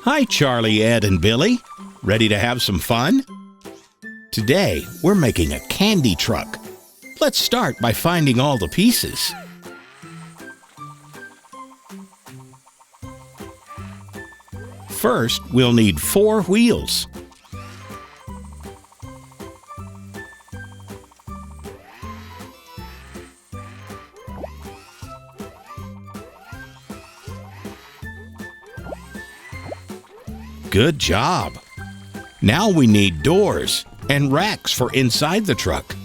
Hi, Charlie, Ed, and Billy. Ready to have some fun? Today, we're making a candy truck. Let's start by finding all the pieces. First, we'll need 4 wheels. Good job! Now we need doors and racks for inside the truck.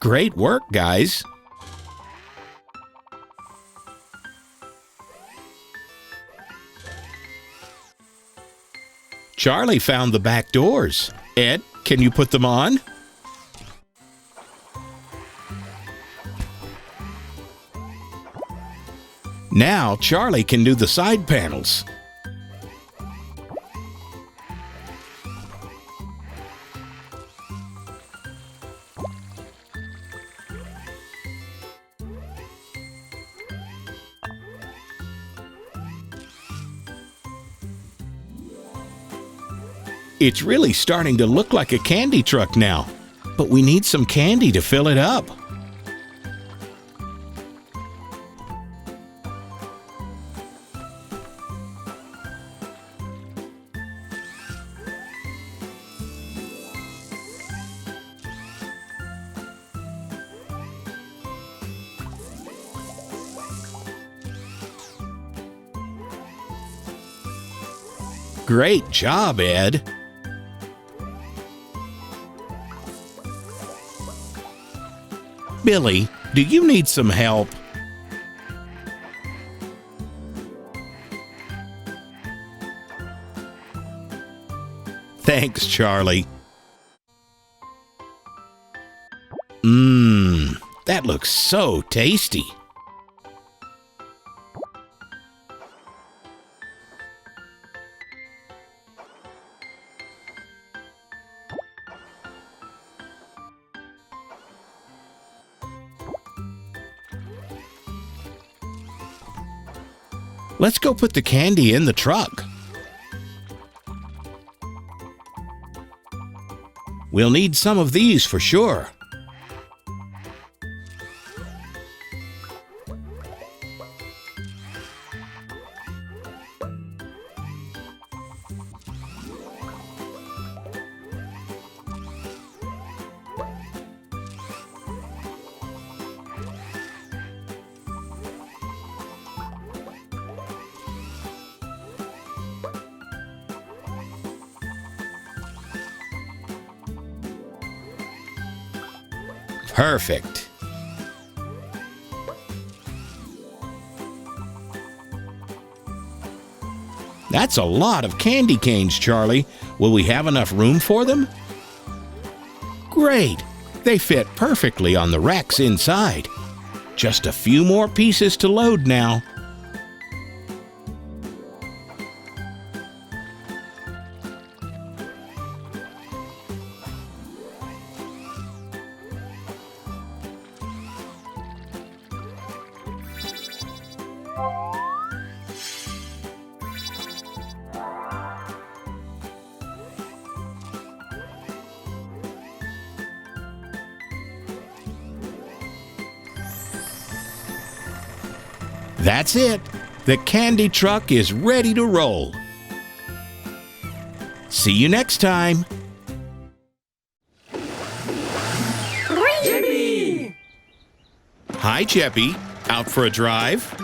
Great work, guys! Charlie found the back doors. Ed, can you put them on? Now Charlie can do the side panels. It's really starting to look like a candy truck now, but we need some candy to fill it up. Great job, Ed! Billy, do you need some help? Thanks, Charlie. That looks so tasty. Let's go put the candy in the truck. We'll need some of these for sure. Perfect. That's a lot of candy canes, Charlie. Will we have enough room for them? Great! They fit perfectly on the racks inside. Just a few more pieces to load now. That's it. The candy truck is ready to roll. See you next time. Jeppy! Hi, Jeppy. Out for a drive?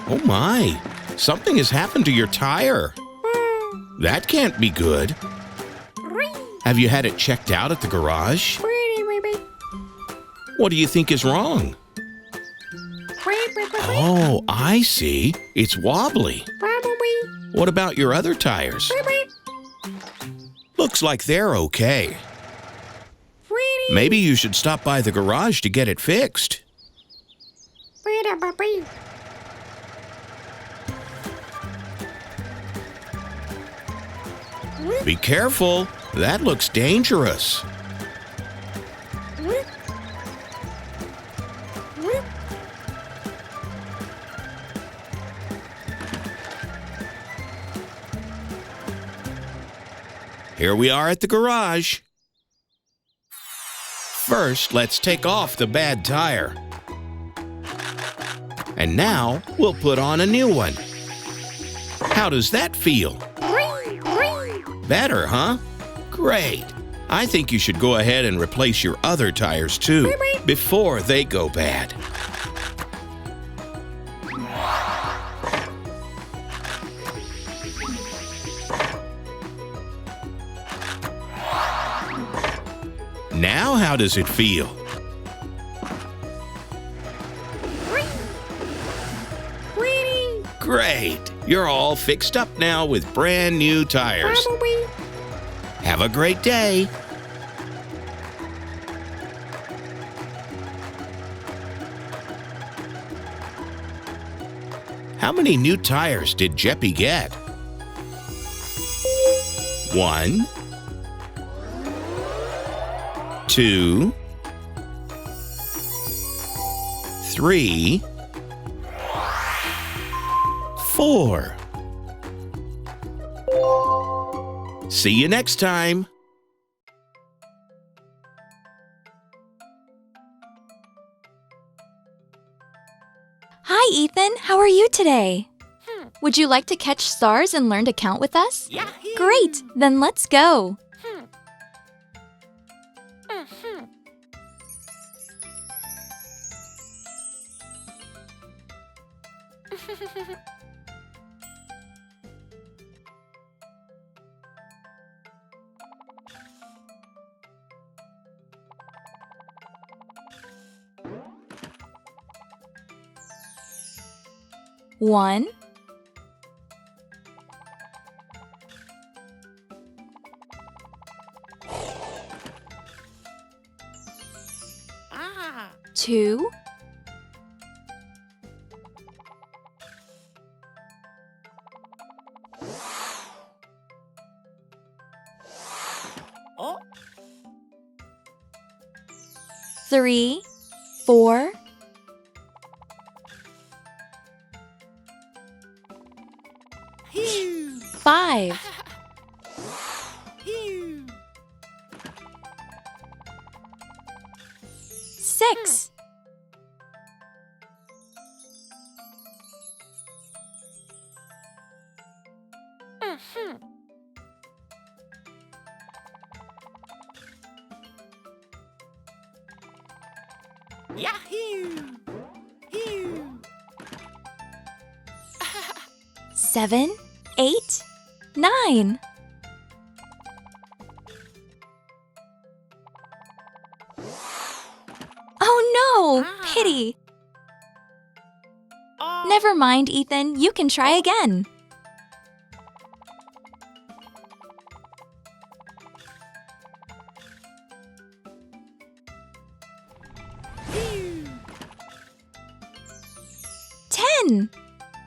Oh my, something has happened to your tire. That can't be good. Have you had it checked out at the garage? What do you think is wrong? Oh, I see. It's wobbly. What about your other tires? Looks like they're okay. Maybe you should stop by the garage to get it fixed. Be careful. That looks dangerous. Here we are at the garage. First, let's take off the bad tire. And now, we'll put on a new one. How does that feel? Better, huh? Great. I think you should go ahead and replace your other tires too, before they go bad. Now how does it feel? Great! You're all fixed up now with brand new tires. Have a great day! How many new tires did Jeppy get? 1, 2, 3, 4. See you next time. Hi, Ethan. How are you today? Would you like to catch stars and learn to count with us? Yahoo! Great! Then let's go. One, 2, 3, 4, 5, 6, 7, 8, 9. Oh no! Pity! Never mind, Ethan. You can try again. Ten!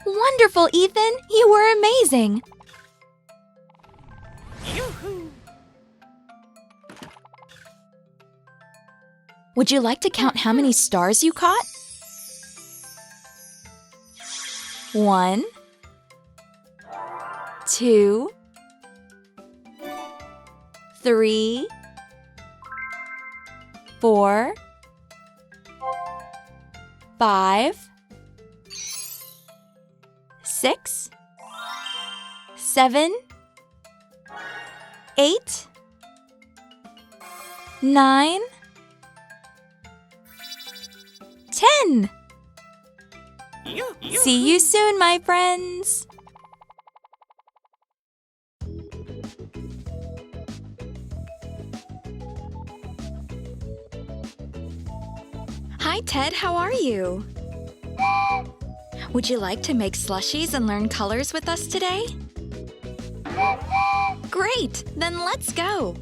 Wonderful, Ethan! You were amazing! Would you like to count how many stars you caught? 1, 2, 3, 4, 5, 6, 7, 8, 9, 10. See you soon, my friends. Hi, Ted. How are you? Would you like to make slushies and learn colors with us today? Great! Then let's go.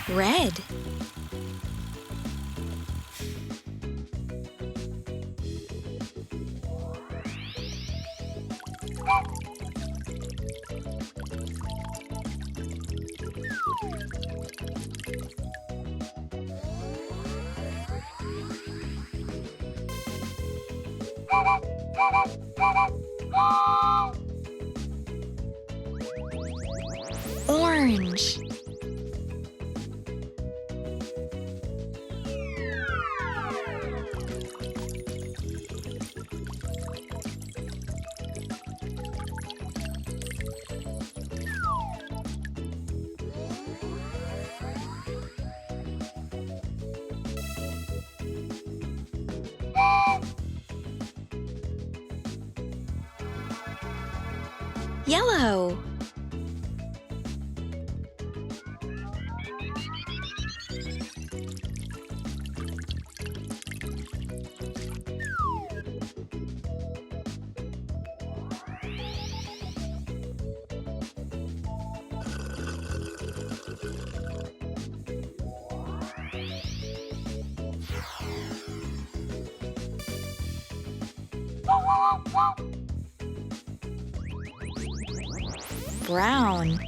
Red. Orange. Yellow. Brown.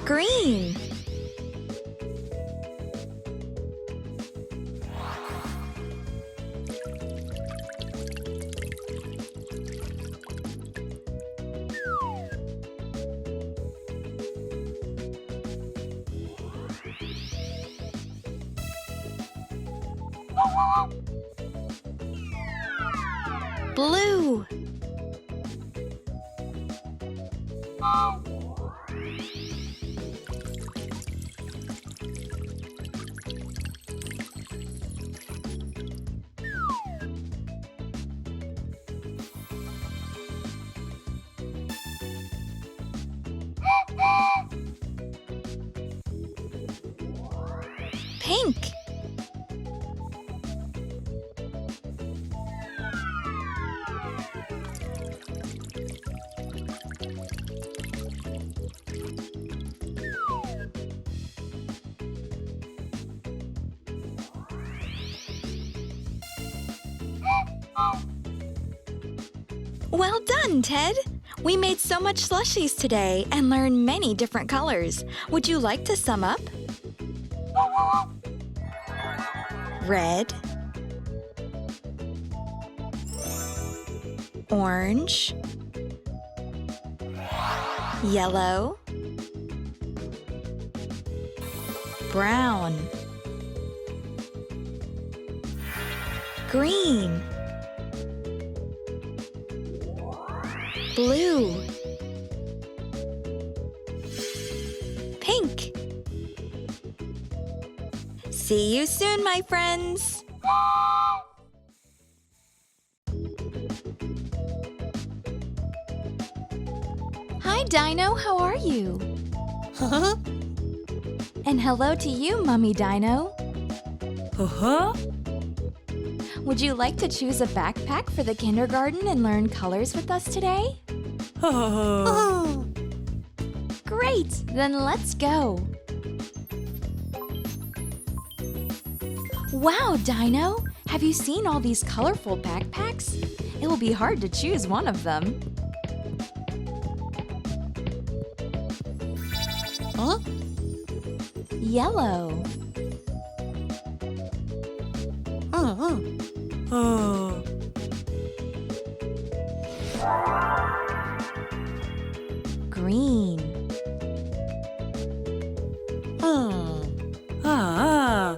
Green. Blue. Pink. Well done, Ted! We made so much slushies today and learned many different colors. Would you like to sum up? Red, orange, yellow, brown, green, blue, pink. See you soon, my friends! Hi, Dino. How are you? Huh? And hello to you, Mummy Dino. Huh? Would you like to choose a backpack for the kindergarten and learn colors with us today? Oh. Great! Then let's go! Wow, Dino! Have you seen all these colorful backpacks? It will be hard to choose one of them. Huh? Yellow. Oh. Green. Ah.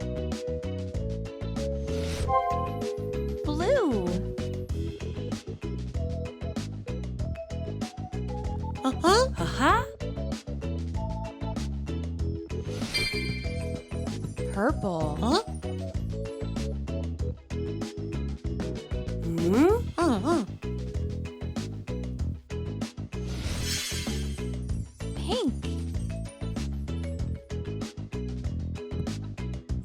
Blue. Uh-huh. Uh-huh. Purple. Huh? Hmm? Uh-huh. pink.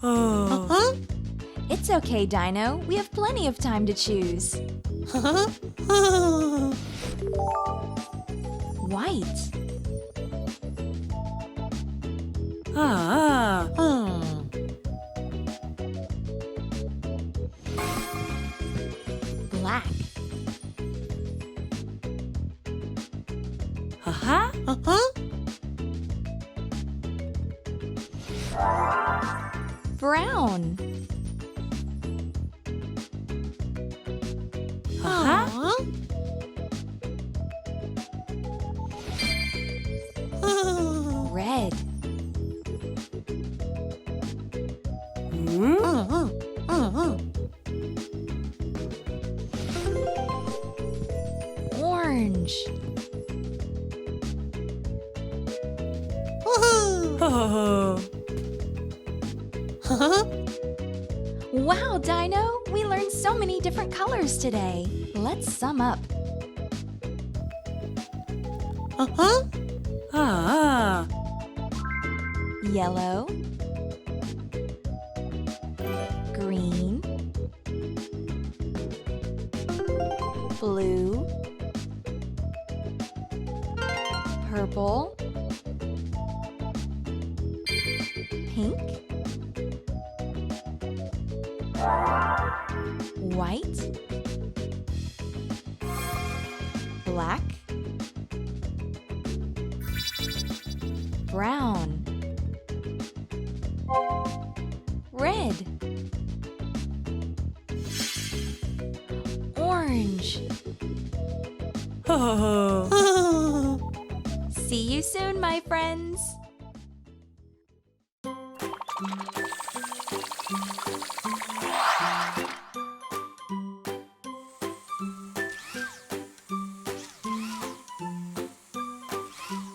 Oh. It's okay, Dino. We have plenty of time to choose. White. Ah. Black. Brown. Red. Orange. Wow, Dino! We learned so many different colors today. Let's sum up. Yellow. Green. Blue. Purple. Pink. White. Black. Brown. Red. Orange. See you soon, my friends.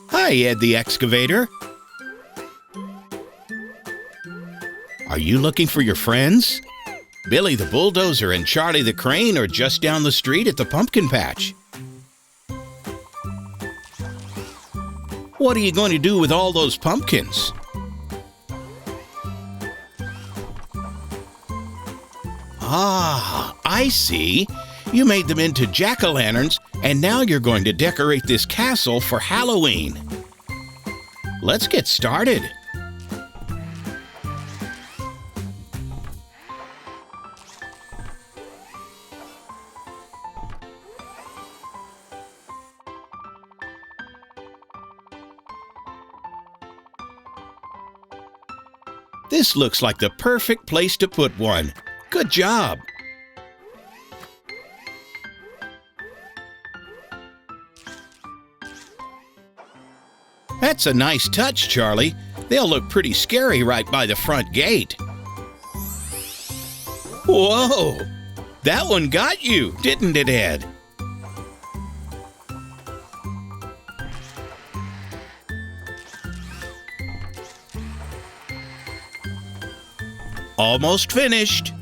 Hi, Ed the excavator. Are you looking for your friends? Billy the bulldozer and Charlie the crane are just down the street at the pumpkin patch. What are you going to do with all those pumpkins? Ah, I see. You made them into jack-o'-lanterns, and now you're going to decorate this castle for Halloween. Let's get started. This looks like the perfect place to put one. Good job. That's a nice touch, Charlie. They'll look pretty scary right by the front gate. Whoa! That one got you, didn't it, Ed? Almost finished.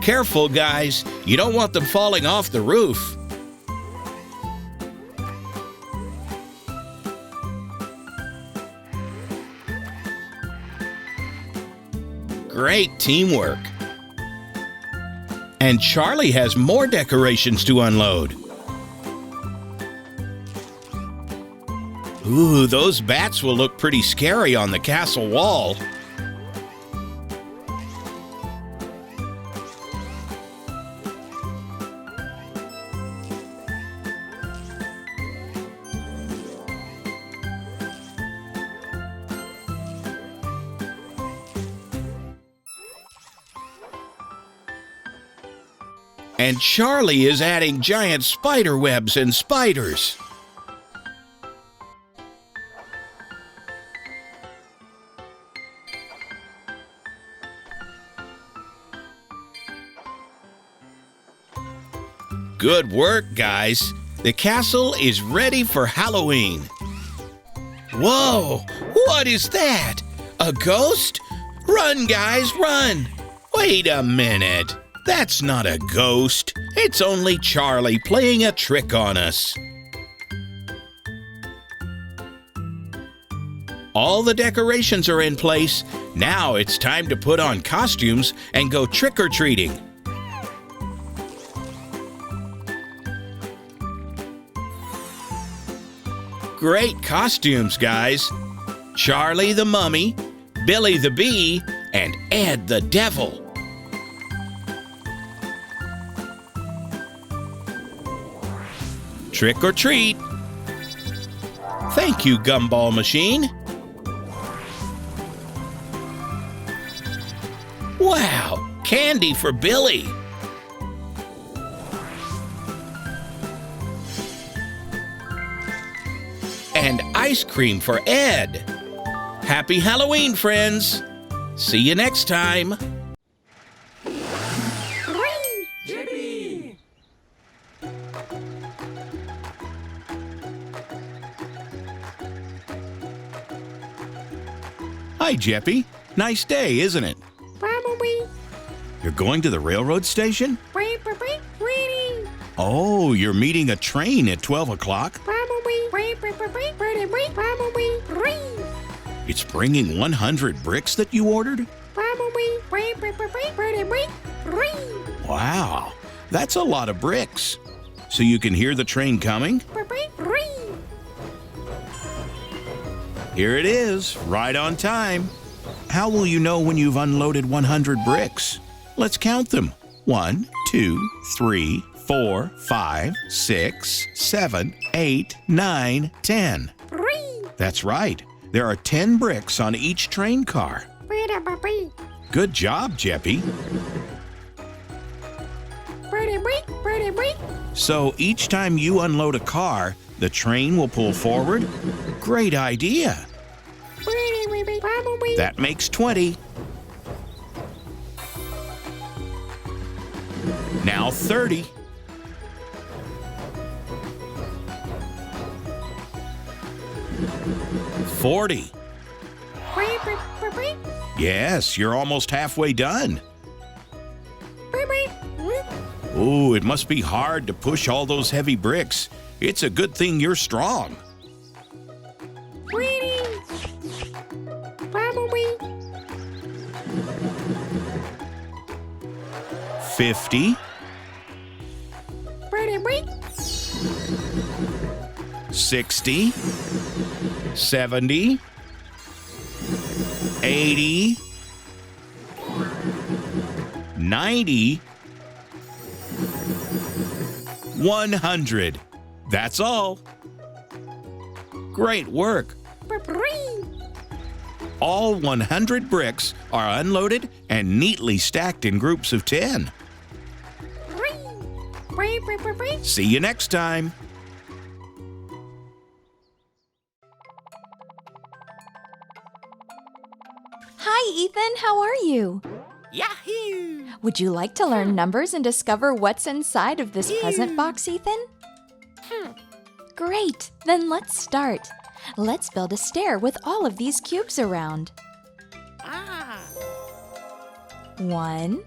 Careful, guys. You don't want them falling off the roof. Great teamwork. And Charlie has more decorations to unload. Ooh, those bats will look pretty scary on the castle wall. And Charlie is adding giant spider webs and spiders. Good work, guys. The castle is ready for Halloween. Whoa! What is that? A ghost? Run, guys, run! Wait a minute. That's not a ghost. It's only Charlie playing a trick on us. All the decorations are in place. Now it's time to put on costumes and go trick-or-treating. Great costumes, guys. Charlie the mummy, Billy the bee, and Ed the devil. Trick or treat. Thank you, Gumball Machine. Wow, candy for Billy. And ice cream for Ed. Happy Halloween, friends. See you next time. Chippy! Hi, Jeppy. Nice day, isn't it? You're going to the railroad station? Oh, you're meeting a train at 12 o'clock? It's bringing 100 bricks that you ordered? Wow, that's a lot of bricks. So you can hear the train coming? Here it is, right on time. How will you know when you've unloaded 100 bricks? Let's count them. 1, 2, 3, 4, 5, 6, 7, 8, 9, 10. That's right. There are 10 bricks on each train car. Good job, Jeppy. So each time you unload a car, the train will pull forward? Great idea. That makes 20. Now 30. 40. Yes, you're almost halfway done. Ooh, it must be hard to push all those heavy bricks. It's a good thing you're strong. 50. 60. 70. 80. 90. 100. That's all. Great work. All 100 bricks are unloaded and neatly stacked in groups of 10. See you next time. Hi, Ethan. How are you? Yahoo! Would you like to learn numbers and discover what's inside of this present box, Ethan? Great. Then let's start. Let's build a stair with all of these cubes around. 1,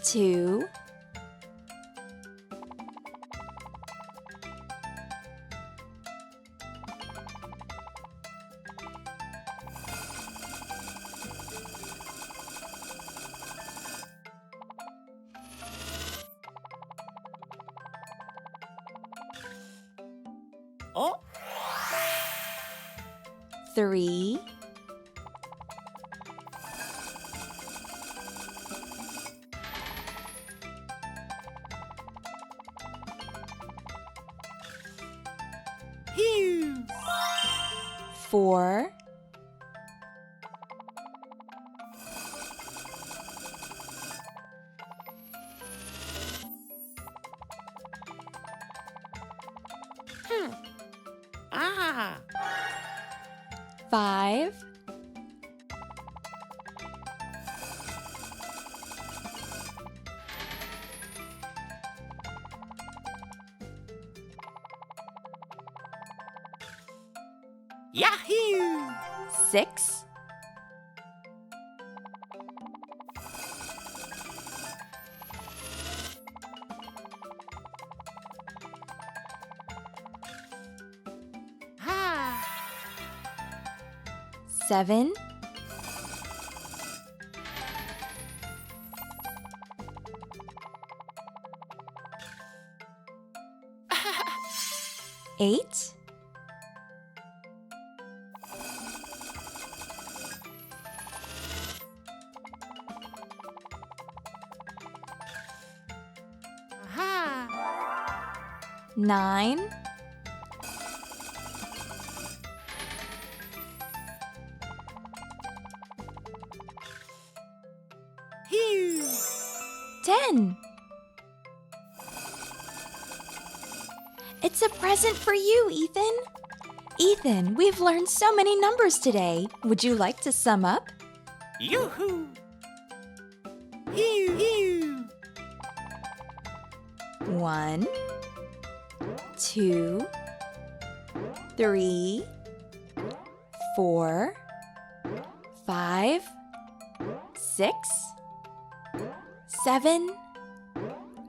2, 3, 4, 5, Yahoo! 6, 7, 8, 9, 10. It's a present for you, Ethan. Ethan, we've learned so many numbers today. Would you like to sum up? Yoo-hoo! Hoo-hoo! 1, 2, 3, 4, 5, 6, 7,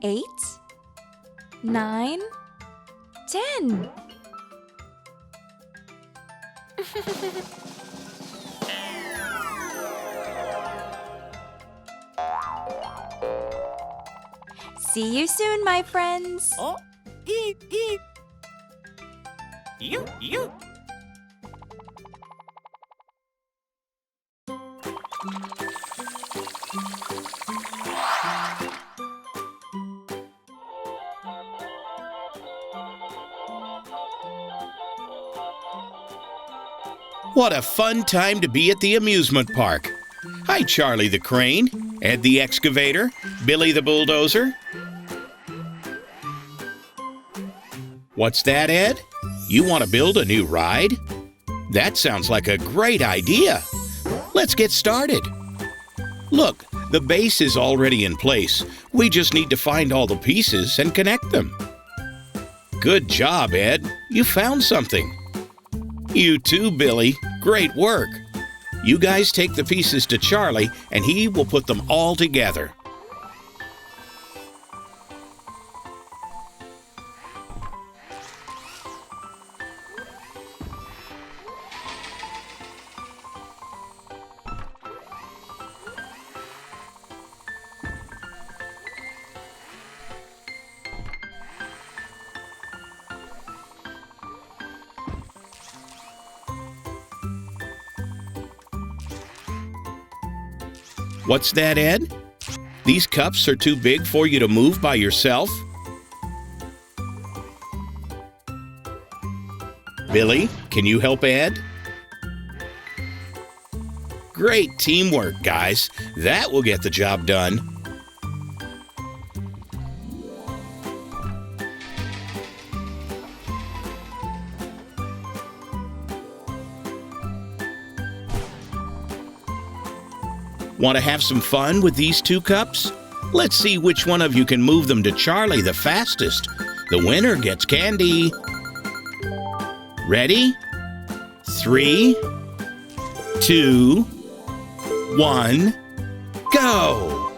8, 9, 10. See you soon, my friends. Oh, hee, hee. You. What a fun time to be at the amusement park. Hi, Charlie the crane, Ed the excavator, Billy the bulldozer. What's that, Ed? You want to build a new ride? That sounds like a great idea. Let's get started. Look, the base is already in place. We just need to find all the pieces and connect them. Good job, Ed. You found something. You too, Billy. Great work. You guys take the pieces to Charlie, and he will put them all together. What's that, Ed? These cups are too big for you to move by yourself? Billy, can you help Ed? Great teamwork, guys. That will get the job done. Want to have some fun with these two cups? Let's see which one of you can move them to Charlie the fastest. The winner gets candy. Ready? 3, 2, 1, go!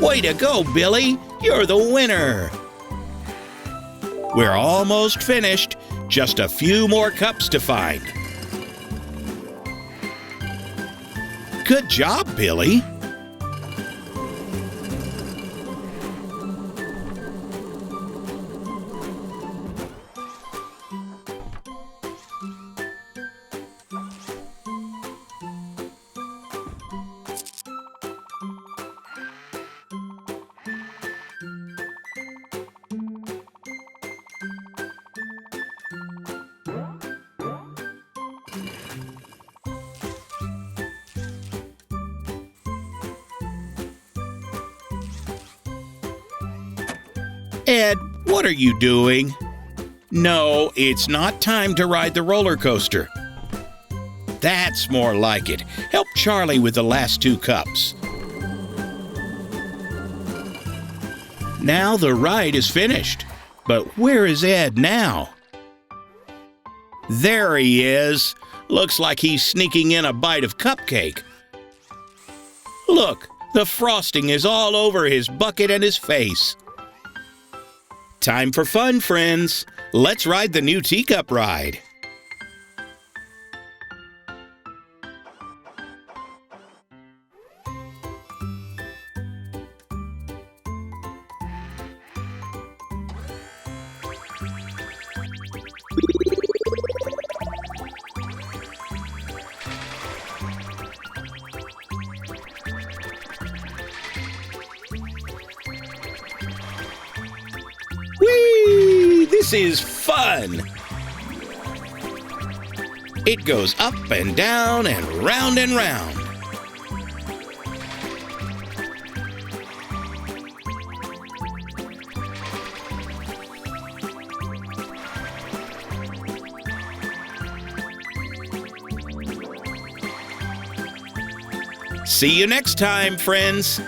Way to go, Billy! You're the winner! We're almost finished. Just a few more cups to find. Good job, Billy. Ed, what are you doing? No, it's not time to ride the roller coaster. That's more like it. Help Charlie with the last two cups. Now the ride is finished. But where is Ed now? There he is. Looks like he's sneaking in a bite of cupcake. Look, the frosting is all over his bucket and his face. Time for fun, friends. Let's ride the new teacup ride. Whee! This is fun! It goes up and down and round and round. See you next time, friends.